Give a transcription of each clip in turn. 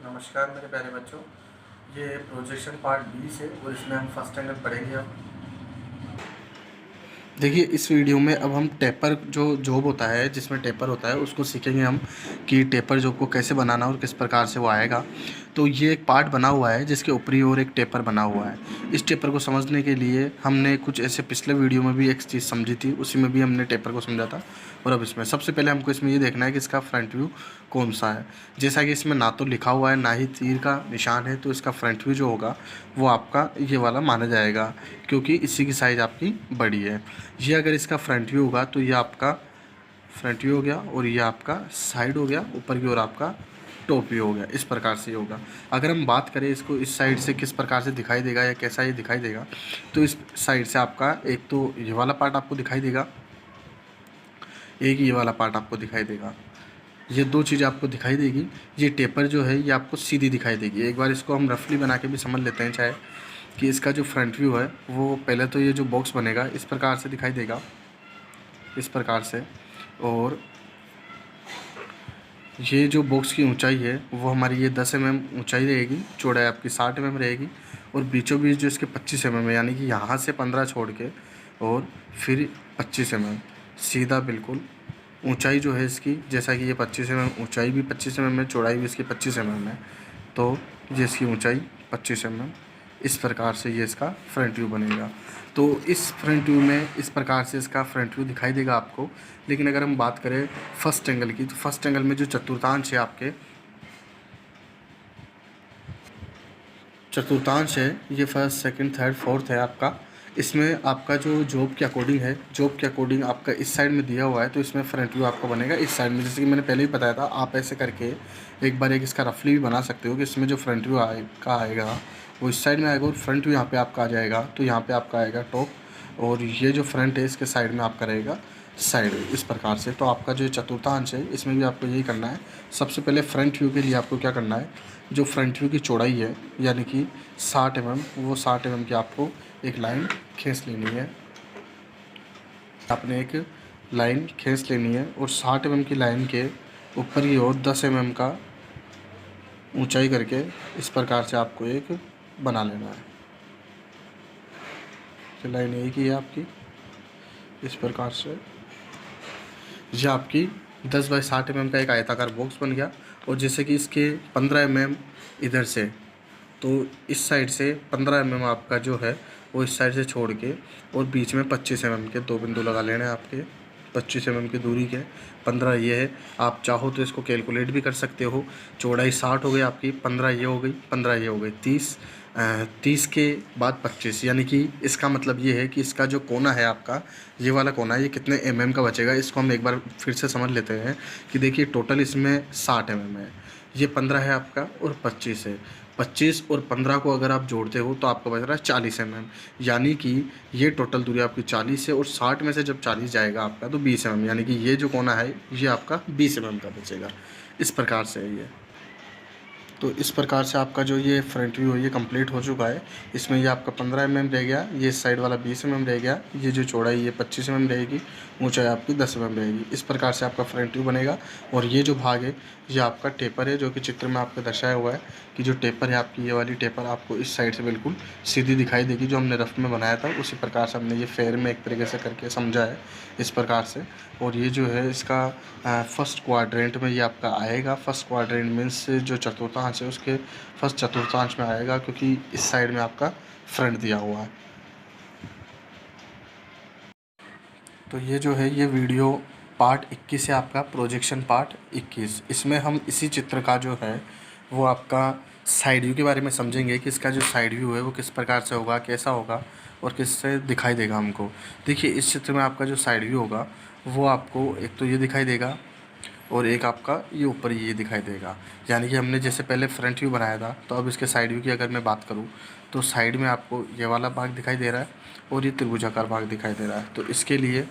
नमस्कार मेरे प्यारे बच्चों। ये प्रोजेक्शन पार्ट 20 है और इसमें हम फर्स्ट एंगल पढ़ेंगे। अब देखिए, इस वीडियो में अब हम टेपर जो जॉब होता है, जिसमें टेपर होता है, उसको सीखेंगे हम कि टेपर जॉब को कैसे बनाना और किस प्रकार से वो आएगा। तो ये एक पार्ट बना हुआ है जिसके ऊपरी ओर एक टेपर बना हुआ है। इस टेपर को समझने के लिए हमने कुछ ऐसे पिछले वीडियो में भी एक चीज़ समझी थी, उसी में भी हमने टेपर को समझा था। और अब इसमें सबसे पहले हमको इसमें ये देखना है कि इसका फ्रंट व्यू कौन सा है। जैसा कि इसमें ना तो लिखा हुआ है ना ही तीर का निशान है, तो इसका फ्रंट व्यू जो होगा वो आपका ये वाला माना जाएगा, क्योंकि इसी की साइज़ आपकी बड़ी है। ये अगर इसका फ्रंट व्यू होगा तो ये आपका फ्रंट व्यू हो गया और ये आपका साइड हो गया, ऊपर की ओर आपका टॉप व्यू हो गया। इस प्रकार से ये होगा। अगर हम बात करें इसको इस साइड से किस प्रकार से दिखाई देगा या कैसा ये दिखाई देगा, तो इस साइड से आपका एक तो ये वाला पार्ट आपको दिखाई देगा, एक ये वाला पार्ट आपको दिखाई देगा। ये दो चीज़ें आपको दिखाई देगी। ये टेपर जो है ये आपको सीधी दिखाई देगी। एक बार इसको हम रफली बना के भी समझ लेते हैं, चाहे कि इसका जो फ्रंट व्यू है वो पहले तो ये जो बॉक्स बनेगा इस प्रकार से दिखाई देगा, इस प्रकार से। और ये जो बॉक्स की ऊंचाई है वो हमारी ये 10 mm ऊंचाई रहेगी, चौड़ाई आपकी 60 mm रहेगी, और बीचों बीच जो इसके 25 mm है, यानी कि यहाँ से 15 छोड़ के और फिर 25 mm सीधा बिल्कुल। ऊंचाई जो है इसकी, जैसा कि ये 25 mm ऊंचाई भी 25 mm है, चौड़ाई भी इसकी 25 mm है, तो ये इसकी ऊंचाई 25 mm। इस प्रकार से ये इसका फ्रंट व्यू बनेगा। तो इस फ्रंट व्यू में इस प्रकार से इसका फ्रंट व्यू दिखाई देगा आपको। लेकिन अगर हम बात करें फर्स्ट एंगल की, तो फर्स्ट एंगल में जो चतुर्थांश है आपके, चतुर्थांश है ये फर्स्ट सेकंड थर्ड फोर्थ है आपका। इसमें आपका जो जॉब के अकॉर्डिंग है, जॉब के अकॉर्डिंग आपका इस साइड में दिया हुआ है, तो इसमें फ्रंट व्यू आपका बनेगा इस साइड में। जैसे कि मैंने पहले ही बताया था, आप ऐसे करके एक बार एक इसका रफली भी बना सकते हो कि इसमें जो फ्रंट व्यू आएगा वो इस साइड में आएगा, और फ्रंट व्यू यहाँ पे आपका आ जाएगा, तो यहाँ पे आपका आएगा टॉप, और ये जो फ्रंट है इसके साइड में आपका रहेगा साइड, इस प्रकार से। तो आपका जो चतुर्थांश है इसमें भी आपको यही करना है। सबसे पहले फ्रंट व्यू के लिए आपको क्या करना है, जो फ्रंट व्यू की चौड़ाई है यानी कि 60 mm, वो 60 mm की आपको एक लाइन खींच लेनी है। आपने एक लाइन खींच लेनी है और 60 mm की लाइन के ऊपर की ओर 10 mm का ऊंचाई करके इस प्रकार से आपको एक बना लेना है। ये लाइन एक ही है आपकी, इस प्रकार से। ये आपकी 10 बाई 60 mm का एक आयताकार बॉक्स बन गया। और जैसे कि इसके 15 mm इधर से, तो इस साइड से 15 mm आपका जो है वो इस साइड से छोड़ के, और बीच में 25 mm के दो बिंदु लगा लेने हैं आपके। 25 mm की दूरी के 15 ये है। आप चाहो तो इसको कैलकुलेट भी कर सकते हो। चौड़ाई 60 हो गई आपकी, 15 ये हो गई, 15 ये हो गई, 30। 30 के बाद 25, यानी कि इसका मतलब ये है कि इसका जो कोना है आपका, ये वाला कोना है, ये कितने mm का बचेगा, इसको हम एक बार फिर से समझ लेते हैं। कि देखिए टोटल इसमें 60 mm है, ये 15 है आपका और 25 है। 25 और 15 को अगर आप जोड़ते हो तो आपको बच रहा है 40 mm, यानी कि ये टोटल दूरी आपकी 40 है, और 60 में से जब 40 जाएगा आपका तो 20 mm, यानी कि ये जो कोना है ये आपका 20 mm का बचेगा। इस प्रकार से है ये। तो इस प्रकार से आपका जो ये फ्रंट व्यू है ये कंप्लीट हो चुका है। इसमें ये आपका 15 mm रह गया, ये साइड वाला 20 mm रह गया, ये जो चौड़ाई ये 25 mm रहेगी, ऊंचाई आपकी 10 mm रहेगी। इस प्रकार से आपका फ्रंट व्यू बनेगा। और ये जो भाग है ये आपका टेपर है, जो कि चित्र में आपको दर्शाया हुआ है कि जो टेपर है आपकी, ये वाली टेपर आपको इस साइड से बिल्कुल सीधी दिखाई देगी, जो हमने रफ में बनाया था उसी प्रकार से हमने ये फेयर में एक तरीके से करके समझा है इस प्रकार से। और ये जो है इसका फर्स्ट क्वाड्रेंट में ये आपका आएगा। फर्स्ट क्वाड्रेंट मीन्स जो चतुर्थांश है उसके फर्स्ट चतुर्थांश में आएगा, क्योंकि इस साइड में आपका फ्रंट दिया हुआ है। तो ये जो है ये वीडियो पार्ट 21 है आपका, प्रोजेक्शन पार्ट 21। इसमें हम इसी चित्र का जो है वो आपका साइड व्यू के बारे में समझेंगे कि इसका जो साइड व्यू है वो किस प्रकार से होगा, कैसा होगा और किससे दिखाई देगा हमको। देखिए इस चित्र में आपका जो साइड व्यू होगा वो आपको एक तो ये दिखाई देगा, और एक आपका ये ऊपर ये दिखाई देगा। यानी कि हमने जैसे पहले फ्रंट व्यू बनाया था, तो अब इसके साइड व्यू की अगर मैं बात करूँ तो साइड में आपको ये वाला भाग दिखाई दे रहा है और ये त्रिभुजाकार भाग दिखाई दे रहा है। तो इसके लिए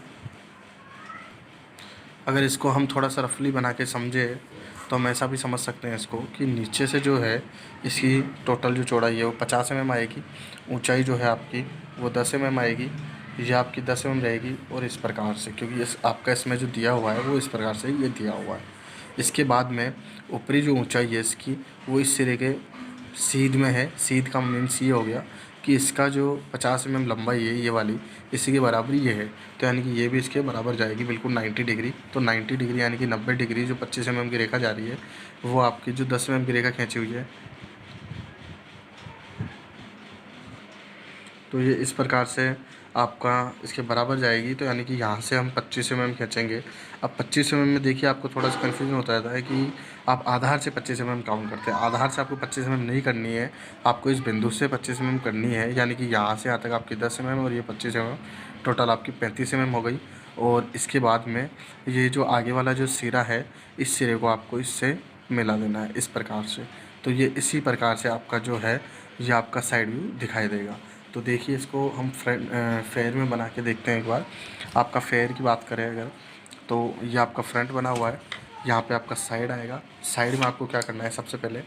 अगर इसको हम थोड़ा सा रफली बना के समझे तो हम ऐसा भी समझ सकते हैं इसको कि नीचे से जो है इसकी टोटल जो चौड़ाई है वो 50 mm आएगी, ऊंचाई जो है आपकी वो 10 mm आएगी, ये आपकी 10 mm रहेगी। और इस प्रकार से, क्योंकि इस आपका इसमें जो दिया हुआ है वो इस प्रकार से ये दिया हुआ है। इसके बाद में ऊपरी जो ऊंचाई है इसकी वो इस सिरे के सीध में है। सीध का मीन्स ये हो गया कि इसका जो 50 mm लंबाई है ये वाली, इसी के बराबर ये है। तो यानी कि ये भी इसके बराबर जाएगी बिल्कुल 90 डिग्री। तो 90 डिग्री यानी कि 90 डिग्री जो 25 mm की रेखा जा रही है वो आपकी जो 10 mm की रेखा खींची हुई है, तो ये इस प्रकार से आपका इसके बराबर जाएगी। तो यानी कि यहाँ से हम 25 mm खींचेंगे। अब 25 mm में देखिए आपको थोड़ा सा कन्फ्यूजन होता रहता है कि आप आधार से 25 mm काउंट करते हैं। आधार से आपको 25 mm नहीं करनी है, आपको इस बिंदु से 25 mm करनी है। यानी कि यहाँ से यहाँ तक आपकी 10 mm और ये 25 mm, टोटल आपकी 35 mm हो गई। और इसके बाद में ये जो आगे वाला जो सिरा है, इस सिरे को आपको इससे मिला देना है इस प्रकार से। तो ये इसी प्रकार से आपका जो है ये आपका साइड व्यू दिखाई देगा। तो देखिए इसको हम फेयर में बना के देखते हैं एक बार। आपका फेयर की बात करें अगर, तो ये आपका फ्रंट बना हुआ है। यहाँ पे आपका साइड आएगा। साइड में आपको क्या करना है, सबसे पहले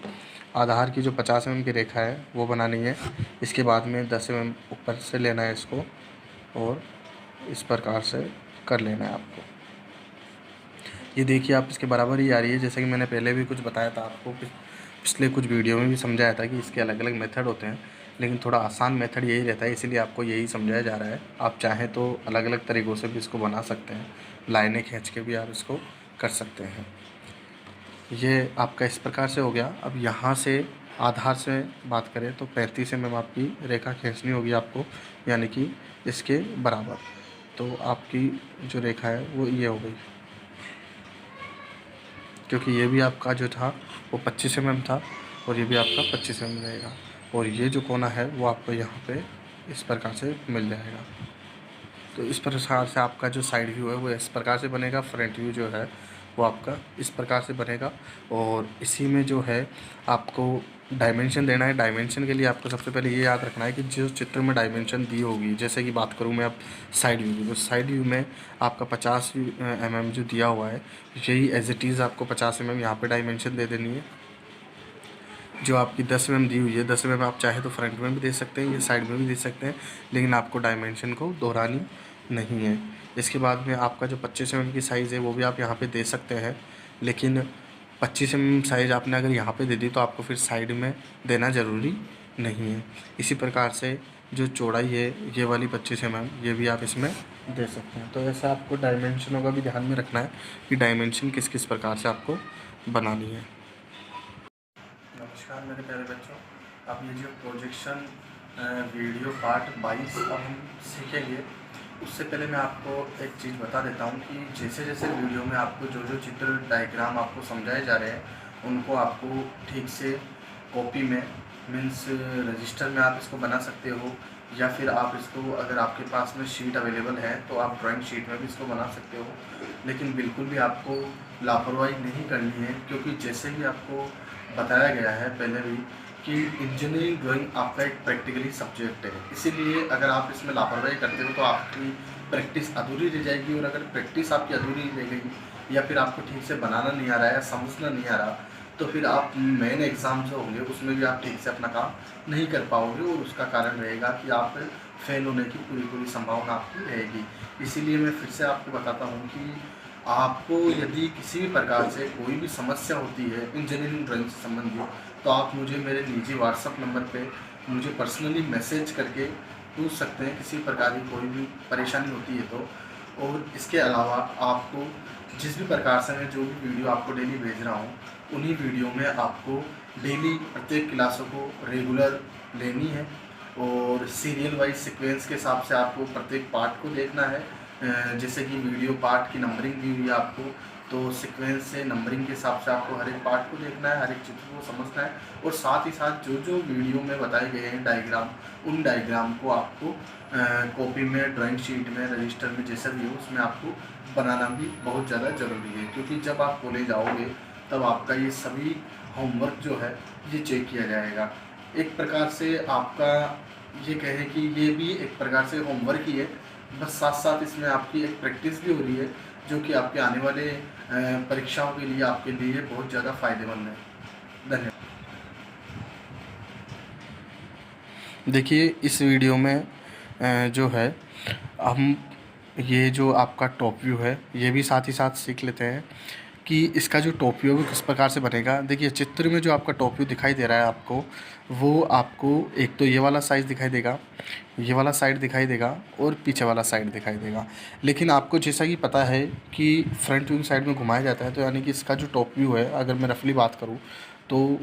आधार की जो 50 mm की रेखा है वो बनानी है। इसके बाद में 10 mm ऊपर से लेना है इसको और इस प्रकार से कर लेना है आपको। ये देखिए आप इसके बराबर ही आ रही है। जैसे कि मैंने पहले भी कुछ बताया था आपको, पिछले कुछ वीडियो में भी समझाया था कि इसके अलग अलग मेथड होते हैं, लेकिन थोड़ा आसान मेथड यही रहता है, इसीलिए आपको यही समझाया जा रहा है। आप चाहें तो अलग अलग तरीक़ों से भी इसको बना सकते हैं, लाइनें खींच के भी आप इसको कर सकते हैं। ये आपका इस प्रकार से हो गया। अब यहाँ से आधार से बात करें तो 35 mm आपकी रेखा खींचनी होगी आपको, यानी कि इसके बराबर। तो आपकी जो रेखा है वो ये हो गई, क्योंकि ये भी आपका जो था वो 25 mm था और ये भी आपका 25 mm रहेगा। और ये जो कोना है वो आपको यहाँ पे इस प्रकार से मिल जाएगा। तो इस प्रकार से आपका जो साइड व्यू है वो इस प्रकार से बनेगा। फ्रंट व्यू जो है वो आपका इस प्रकार से बनेगा। और इसी में जो है आपको डायमेंशन देना है। डायमेंशन के लिए आपको सबसे पहले ये याद रखना है कि जो चित्र में डायमेंशन दी होगी, जैसे कि बात करूँ मैं अब साइड व्यू की, तो साइड व्यू में आपका 50 mm जो दिया हुआ है, यही एज इट इज़ आपको 50 mm यहाँ पे डायमेंशन दे देनी है। जो आपकी 10 mm दी हुई है, 10 mm आप चाहे तो फ्रंट में भी दे सकते हैं, ये साइड में भी दे सकते हैं, लेकिन आपको डायमेंशन को दोहरानी नहीं है। इसके बाद में आपका जो 25 mm की साइज़ है वो भी आप यहाँ पे दे सकते हैं, लेकिन 25 mm साइज़ आपने अगर यहाँ पे दे दी तो आपको फिर साइड में देना ज़रूरी नहीं है। इसी प्रकार से जो चौड़ाई है ये वाली 25 mm, ये भी आप इसमें दे सकते हैं। तो ऐसा आपको डायमेंशनों का भी ध्यान में रखना है कि डायमेंशन किस किस प्रकार से आपको बनानी है। नमस्कार मेरे प्यारे बच्चों, अब ये जो प्रोजेक्शन वीडियो पार्ट 22 अब हम सीखेंगे, उससे पहले मैं आपको एक चीज़ बता देता हूँ कि जैसे जैसे वीडियो में आपको जो जो चित्र डायग्राम आपको समझाए जा रहे हैं उनको आपको ठीक से कॉपी में मीन्स रजिस्टर में आप इसको बना सकते हो, या फिर आप इसको अगर आपके पास में शीट अवेलेबल है तो आप ड्राइंग शीट में भी इसको बना सकते हो। लेकिन बिल्कुल भी आपको लापरवाही नहीं करनी है, क्योंकि जैसे भी आपको बताया गया है पहले भी कि इंजीनियरिंग ड्राइंग आपका एक प्रैक्टिकली सब्जेक्ट है। इसीलिए अगर आप इसमें लापरवाही करते हो तो आपकी प्रैक्टिस अधूरी रह जाएगी, और अगर प्रैक्टिस आपकी अधूरी रह गई या फिर आपको ठीक से बनाना नहीं आ रहा है, समझना नहीं आ रहा, तो फिर आप मेन एग्ज़ाम जो होंगे उसमें भी आप ठीक से अपना काम नहीं कर पाओगे, और उसका कारण रहेगा कि आप फेल होने की पूरी संभावना आपकी रहेगी। इसीलिए मैं फिर से आपको बताता हूँ कि आपको यदि किसी भी प्रकार से कोई भी समस्या होती है इंजीनियरिंग ड्राइंग से संबंधित, तो आप मुझे मेरे निजी व्हाट्सएप नंबर पे मुझे पर्सनली मैसेज करके पूछ सकते हैं किसी प्रकार की कोई भी परेशानी होती है तो। और इसके अलावा आपको जिस भी प्रकार से मैं जो भी वीडियो आपको डेली भेज रहा हूँ, उन्हीं वीडियो में आपको डेली प्रत्येक क्लासों को रेगुलर लेनी है, और सीरियल वाइज सीक्वेंस के हिसाब से आपको प्रत्येक पार्ट को देखना है। जैसे कि वीडियो पार्ट की नंबरिंग दी हुई है आपको, तो सीक्वेंस से नंबरिंग के हिसाब से आपको हर एक पार्ट को देखना है, हर एक चित्र को समझना है, और साथ ही साथ जो जो वीडियो में बताए गए हैं डायग्राम, उन डायग्राम को आपको कॉपी में, ड्राइंग शीट में, रजिस्टर में, जैसा भी हो उसमें आपको बनाना भी बहुत ज़्यादा ज़रूरी है। क्योंकि जब आप कॉलेज आओगे तब आपका ये सभी होमवर्क जो है ये चेक किया जाएगा। एक प्रकार से आपका ये कहें कि ये भी एक प्रकार से होमवर्क ही है, बस साथ साथ इसमें आपकी एक प्रैक्टिस भी हो रही है, जो कि आपके आने वाले परीक्षाओं के लिए आपके लिए बहुत ज़्यादा फ़ायदेमंद है। धन्यवाद। देखिए इस वीडियो में जो है हम ये जो आपका टॉप व्यू है ये भी साथ ही साथ सीख लेते हैं कि इसका जो टॉप व्यू है वो किस प्रकार से बनेगा। देखिए चित्र में जो आपका टॉप व्यू दिखाई दे रहा है आपको, वो आपको एक तो ये वाला साइज़ दिखाई देगा, ये वाला साइड दिखाई देगा और पीछे वाला साइड दिखाई देगा। लेकिन आपको जैसा कि पता है कि फ्रंट व्यू साइड में घुमाया जाता है, तो यानी कि इसका जो टॉप व्यू है, अगर मैं रफली बात करूँ तो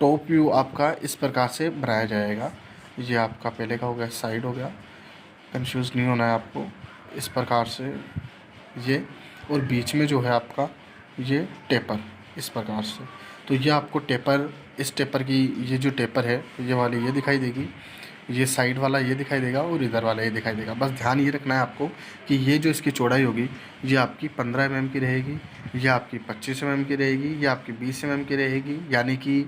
टॉप व्यू आपका इस प्रकार से बनाया जाएगा। ये आपका पहले का हो गया, साइड हो गया, कंफ्यूज नहीं होना है आपको। इस प्रकार से ये, और बीच में जो है आपका ये टेपर इस प्रकार से। तो ये आपको टेपर, इस टेपर की ये जो टेपर है ये वाली ये दिखाई देगी, ये साइड वाला ये दिखाई देगा और इधर वाला ये दिखाई देगा। बस ध्यान ये रखना है आपको कि ये जो इसकी चौड़ाई होगी ये आपकी 15 mm की रहेगी, ये आपकी 25 mm की रहेगी, ये आपकी 20 mm की रहेगी। यानी कि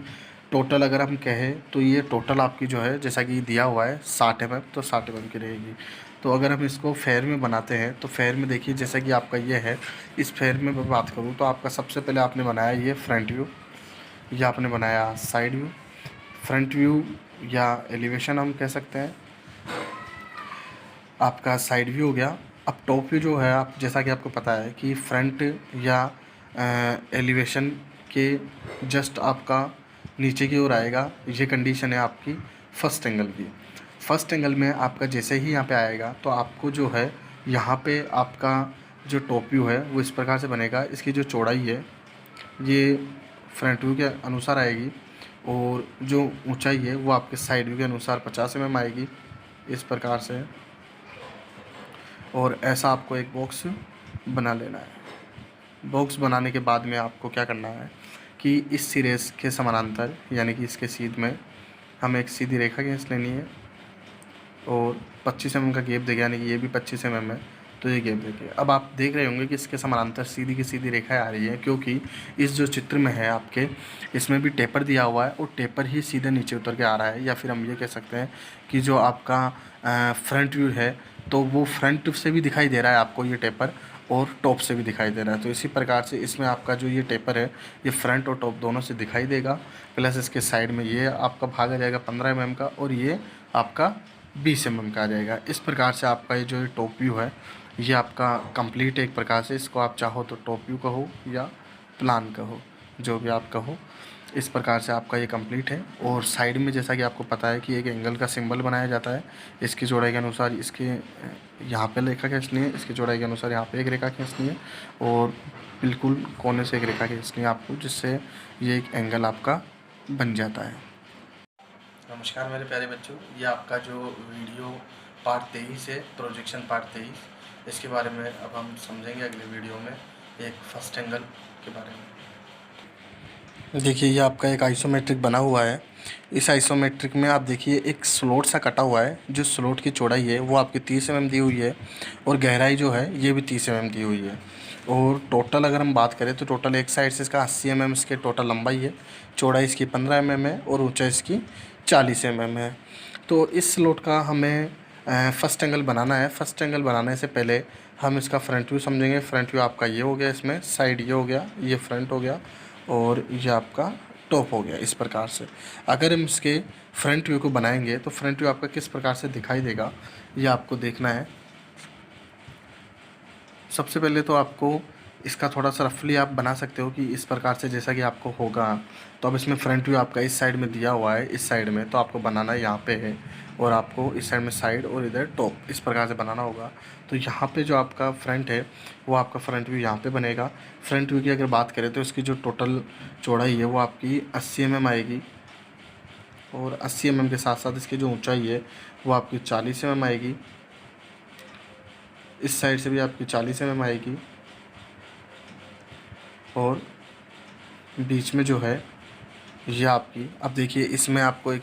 टोटल अगर हम कहें तो ये टोटल आपकी जो है, जैसा कि दिया हुआ है 60 mm, तो 60 mm की रहेगी। तो अगर हम इसको फेयर में बनाते हैं तो फेयर में देखिए, जैसा कि आपका ये है, इस फेयर में मैं बात करूँ तो आपका सबसे पहले आपने बनाया ये फ्रंट व्यू, ये आपने बनाया साइड व्यू, फ्रंट व्यू या एलिवेशन हम कह सकते हैं, आपका साइड व्यू हो गया। अब टॉप व्यू जो है, आप जैसा कि आपको पता है कि फ्रंट या एलिवेशन के जस्ट आपका नीचे की ओर आएगा। ये कंडीशन है आपकी फर्स्ट एंगल की। फर्स्ट एंगल में आपका जैसे ही यहाँ पे आएगा तो आपको जो है यहाँ पे आपका जो टॉप व्यू है वो इस प्रकार से बनेगा। इसकी जो चौड़ाई है ये फ्रंट व्यू के अनुसार आएगी और जो ऊंचाई है वो आपके साइड व्यू के अनुसार 50 mm आएगी इस प्रकार से। और ऐसा आपको एक बॉक्स बना लेना है। बॉक्स बनाने के बाद में आपको क्या करना है कि इस सिरे के समानांतर, यानी कि इसके सीध में हमें एक सीधी रेखा खींच लेनी है और 25 mm का गैप देगा, यानी कि ये भी 25 mm है तो ये गैप देखिए। अब आप देख रहे होंगे कि इसके समानांतर सीधी की सीधी रेखाएं आ रही है, क्योंकि इस जो चित्र में है आपके, इसमें भी टेपर दिया हुआ है और टेपर ही सीधे नीचे उतर के आ रहा है। या फिर हम ये कह सकते हैं कि जो आपका फ्रंट व्यू है तो वो फ्रंट से भी दिखाई दे रहा है आपको ये टेपर, और टॉप से भी दिखाई दे रहा है। तो इसी प्रकार से इसमें आपका जो ये टेपर है ये फ्रंट और टॉप दोनों से दिखाई देगा। प्लस इसके साइड में ये आपका भाग आ जाएगा 15 mm का और ये आपका 20 mm का आ जाएगा। इस प्रकार से आपका ये जो टॉप व्यू है ये आपका कंप्लीट है एक प्रकार से। इसको आप चाहो तो टॉप व्यू कहो या प्लान कहो, जो भी आप कहो। इस प्रकार से आपका ये कंप्लीट है। और साइड में जैसा कि आपको पता है कि एक एंगल का सिंबल बनाया जाता है। इसकी चौड़ाई के अनुसार इसके यहाँ पे रेखा खींचनी है, इसकी चौड़ाई के अनुसार यहाँ पे एक रेखा खींचनी है और बिल्कुल कोने से एक रेखा खींचनी है आपको, जिससे ये एक एंगल आपका बन जाता है। नमस्कार मेरे प्यारे बच्चों, ये आपका जो वीडियो पार्ट 23 है, प्रोजेक्शन पार्ट 23, इसके बारे में अब हम समझेंगे अगले वीडियो में, एक फर्स्ट एंगल के बारे में। देखिए ये आपका एक आइसोमेट्रिक बना हुआ है। इस आइसोमेट्रिक में आप देखिए एक स्लॉट सा कटा हुआ है। जो स्लॉट की चौड़ाई है वो आपकी 30 mm दी हुई है और गहराई जो है ये भी 30 mm दी हुई है। और टोटल अगर हम बात करें तो टोटल एक साइड से इसका 80 mm इसके टोटल लंबाई है, चौड़ाई इसकी 15 mm है और ऊंचाई इसकी 40 mm है। तो इस स्लॉट का हमें फर्स्ट एंगल बनाना है। फर्स्ट एंगल बनाने से पहले हम इसका फ्रंट व्यू समझेंगे। फ्रंट व्यू आपका ये हो गया, इसमें साइड ये हो गया, ये फ्रंट हो गया और ये आपका टॉप हो गया। इस प्रकार से अगर हम इसके फ्रंट व्यू को बनाएंगे तो फ्रंट व्यू आपका किस प्रकार से दिखाई देगा ये आपको देखना है। सबसे पहले तो आपको इसका थोड़ा सा रफली आप बना सकते हो कि इस प्रकार से जैसा कि आपको होगा। तो अब इसमें फ्रंट व्यू आपका इस साइड में दिया हुआ है, इस साइड में तो आपको बनाना यहाँ पे है और आपको इस साइड में साइड और इधर टॉप, इस प्रकार से बनाना होगा। तो यहाँ पे जो आपका फ्रंट है वो आपका फ्रंट व्यू यहाँ पे बनेगा। फ्रंट व्यू की अगर बात करें तो इसकी जो टोटल चौड़ाई है वो आपकी 80 mm आएगी और 80 mm के साथ साथ इसकी जो ऊँचाई है वो आपकी 40 mm आएगी। इस साइड से भी आपकी 40 mm आएगी और बीच में जो है ये आपकी, अब देखिए इसमें आपको एक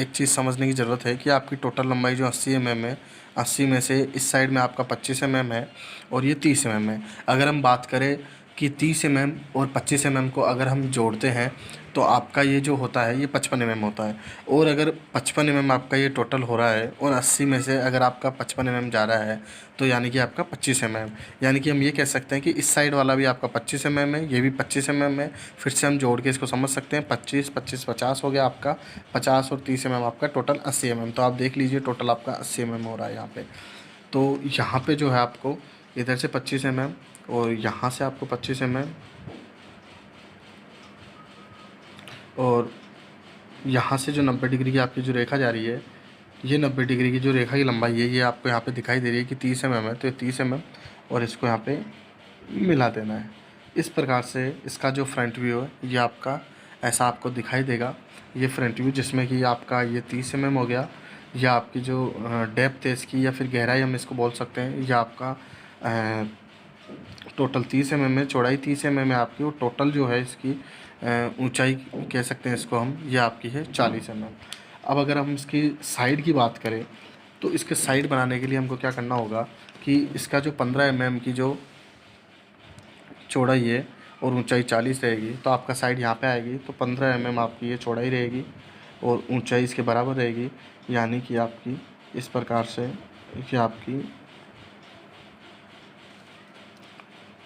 चीज़ समझने की ज़रूरत है कि आपकी टोटल लंबाई जो 80 mm है, 80 में से इस साइड में आपका 25 mm है और ये 30 mm है। अगर हम बात करें कि 30 mm और 25 mm को अगर हम जोड़ते हैं तो आपका ये जो होता है ये 55 mm होता है। और अगर 55 mm आपका ये टोटल हो रहा है और 80 में से अगर आपका 55 mm जा रहा है तो यानी कि आपका 25 mm, यानी कि हम ये कह सकते हैं कि इस साइड वाला भी आपका 25 mm है, ये भी 25 mm है। फिर से हम जोड़ के इसको समझ सकते हैं, 25 25 50 हो गया आपका, 50 और 30 mm आपका टोटल 80 mm। तो आप देख लीजिए टोटल आपका 80 mm हो रहा है यहाँ पे। तो यहाँ पे जो है आपको इधर से 25 mm और यहाँ से आपको 25 mm और यहाँ से जो 90 डिग्री की आपकी जो रेखा जा रही है, ये 90 डिग्री की जो रेखा की लंबाई है, ये आपको यहाँ पे दिखाई दे रही है कि 30 mm है, तो ये 30 mm और इसको यहाँ पे मिला देना है। इस प्रकार से इसका जो फ्रंट व्यू है ये आपका ऐसा आपको दिखाई देगा। ये फ्रंट व्यू जिसमें कि आपका ये 30 mm हो गया, या आपकी जो डेप्थ है इसकी या फिर गहराई हम इसको बोल सकते हैं, यह आपका टोटल 30 mm है, चौड़ाई 30 mm है आपकी, और टोटल जो है इसकी ऊंचाई कह सकते हैं इसको हम, ये आपकी है 40 mm। अब अगर हम इसकी साइड की बात करें तो इसके साइड बनाने के लिए हमको क्या करना होगा कि इसका जो 15 mm की जो चौड़ाई है और ऊंचाई 40 रहेगी, तो आपका साइड यहाँ पे आएगी, तो 15 mm आपकी ये चौड़ाई रहेगी और ऊंचाई इसके बराबर रहेगी, यानी कि आपकी इस प्रकार से ये आपकी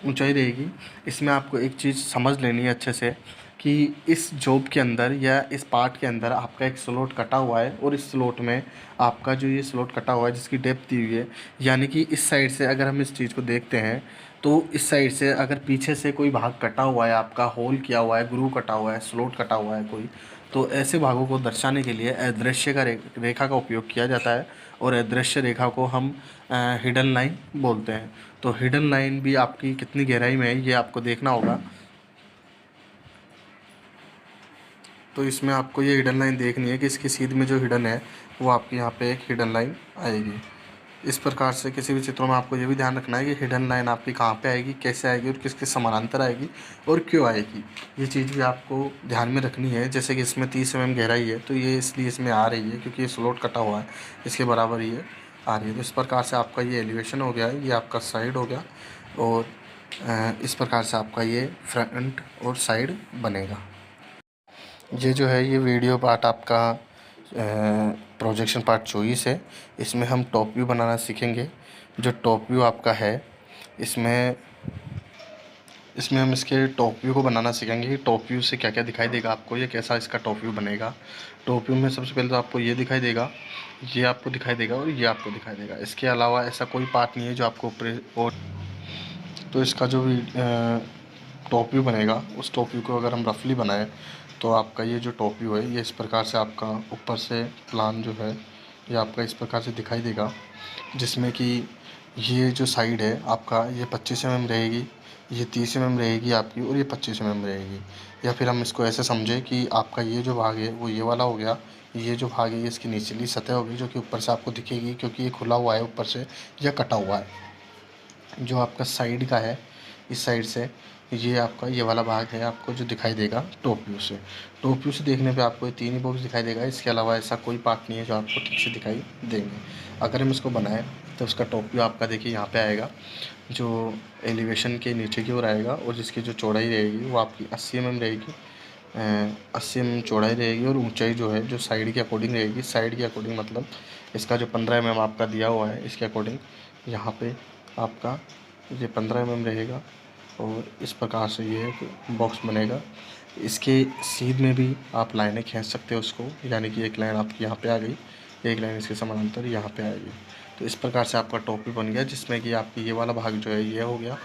ऊंचाई रहेगी। इसमें आपको एक चीज़ समझ लेनी है अच्छे से कि इस जॉब के अंदर या इस पार्ट के अंदर आपका एक स्लॉट कटा हुआ है, और इस स्लॉट में आपका जो ये स्लॉट कटा हुआ है जिसकी डेप्थ दी हुई है, यानी कि इस साइड से अगर हम इस चीज़ को देखते हैं तो इस साइड से अगर पीछे से कोई भाग कटा हुआ है, आपका होल किया हुआ है, ग्रूव कटा हुआ है, स्लॉट कटा हुआ है कोई, तो ऐसे भागों को दर्शाने के लिए अदृश्य का रेखा का उपयोग किया जाता है, और अदृश्य रेखा को हम हिडन लाइन बोलते हैं। तो हिडन लाइन भी आपकी कितनी गहराई में है ये आपको देखना होगा। तो इसमें आपको ये हिडन लाइन देखनी है कि इसकी सीध में जो हिडन है वो आपकी यहाँ पे एक हिडन लाइन आएगी। इस प्रकार से किसी भी चित्रों में आपको ये भी ध्यान रखना है कि हिडन लाइन आपकी कहाँ पे आएगी, कैसे आएगी और किसके समानांतर आएगी और क्यों आएगी, ये चीज़ भी आपको ध्यान में रखनी है। जैसे कि इसमें 30 mm गहराई है, तो ये इसलिए इसमें आ रही है क्योंकि ये स्लॉट कटा हुआ है, इसके बराबर ये आ रही है। तो इस प्रकार से आपका ये एलिवेशन हो गया है, ये आपका साइड हो गया, और इस प्रकार से आपका ये फ्रंट और साइड बनेगा। ये जो है ये वीडियो पार्ट आपका प्रोजेक्शन पार्ट 24 है। इसमें हम टॉप व्यू बनाना सीखेंगे। जो टॉप व्यू आपका है इसमें हम इसके टॉप व्यू को बनाना सीखेंगे कि टॉप व्यू से क्या क्या दिखाई देगा आपको, ये कैसा इसका टॉप व्यू बनेगा। टॉप व्यू में सबसे पहले तो आपको ये दिखाई देगा, ये आपको दिखाई देगा और ये आपको दिखाई देगा। इसके अलावा ऐसा कोई पार्ट नहीं है जो आपको ऊपर, और तो इसका जो भी टॉप व्यू बनेगा उस टॉप व्यू को अगर हम रफली बनाएं तो आपका ये जो टॉप व्यू है ये इस प्रकार से आपका ऊपर से प्लान जो है ये आपका इस प्रकार से दिखाई देगा, जिसमें कि ये जो साइड है आपका ये 25 mm रहेगी, ये 30 mm रहेगी आपकी, और ये 25 mm रहेगी। या फिर हम इसको ऐसे समझें कि आपका ये जो भाग है वो ये वाला हो गया, ये जो भाग है ये इसकी निचली सतह होगी जो कि ऊपर से आपको दिखेगी क्योंकि ये खुला हुआ है ऊपर से या कटा हुआ है। जो आपका साइड का है इस साइड से ये आपका ये वाला भाग है आपको जो दिखाई देगा टॉप व्यू से। टॉप व्यू से देखने पे आपको ये 3 ही बॉक्स दिखाई देगा, इसके अलावा ऐसा कोई पार्ट नहीं है जो आपको ठीक से दिखाई देंगे। अगर हम इसको बनाएं तो उसका टॉप व्यू आपका देखिए यहाँ पे आएगा, जो एलिवेशन के नीचे की ओर आएगा, और जिसकी जो चौड़ाई रहेगी वो आपकी 80 mm रहेगी, 80 mm चौड़ाई रहेगी, और ऊंचाई जो है जो साइड के अकॉर्डिंग रहेगी, साइड के अकॉर्डिंग मतलब इसका जो 15 mm आपका दिया हुआ है इसके अकॉर्डिंग यहाँ पे आपका ये 15 mm रहेगा, और इस प्रकार से ये बॉक्स बनेगा। इसके सीध में भी आप लाइनें खींच सकते हो उसको, यानी कि एक लाइन आपकी यहाँ पे आ गई, एक लाइन इसके समानांतर यहाँ पे आएगी। तो इस प्रकार से आपका टॉप भी बन गया, जिसमें कि आपकी ये वाला भाग जो है ये हो गया,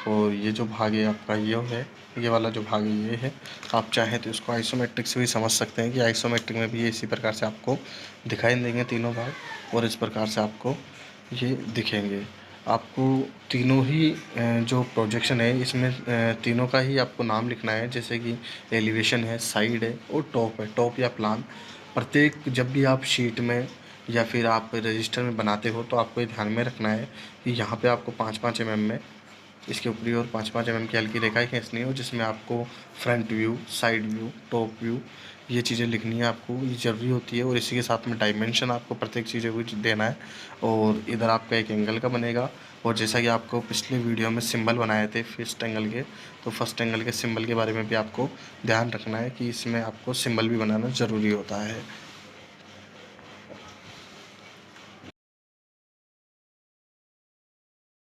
और ये जो भाग है आपका ये है, ये वाला जो भाग है ये है। आप चाहें तो इसको आइसोमेट्रिक से भी समझ सकते हैं कि आइसोमेट्रिक में भी ये इसी प्रकार से आपको दिखाई देंगे तीनों भाग, और इस प्रकार से आपको ये दिखेंगे। आपको तीनों ही जो प्रोजेक्शन है इसमें तीनों का ही आपको नाम लिखना है, जैसे कि एलिवेशन है, साइड है और टॉप है, टॉप या प्लान। प्रत्येक जब भी आप शीट में या फिर आप रजिस्टर में बनाते हो तो आपको ये ध्यान में रखना है कि यहाँ पे आपको 5-5 mm में इसके ऊपरी और 5-5 mm की हल्की रेखाएं खींचनी हो, जिसमें आपको front view, side view, top view ये चीज़ें लिखनी है, आपको ये ज़रूरी होती है। और इसी के साथ में डायमेंशन आपको प्रत्येक चीज़ें को देना है, और इधर आपका एक एंगल का बनेगा। और जैसा कि आपको पिछले वीडियो में सिंबल बनाए थे फर्स्ट एंगल के, तो फर्स्ट एंगल के सिंबल के बारे में भी आपको ध्यान रखना है कि इसमें आपको सिंबल भी बनाना ज़रूरी होता है।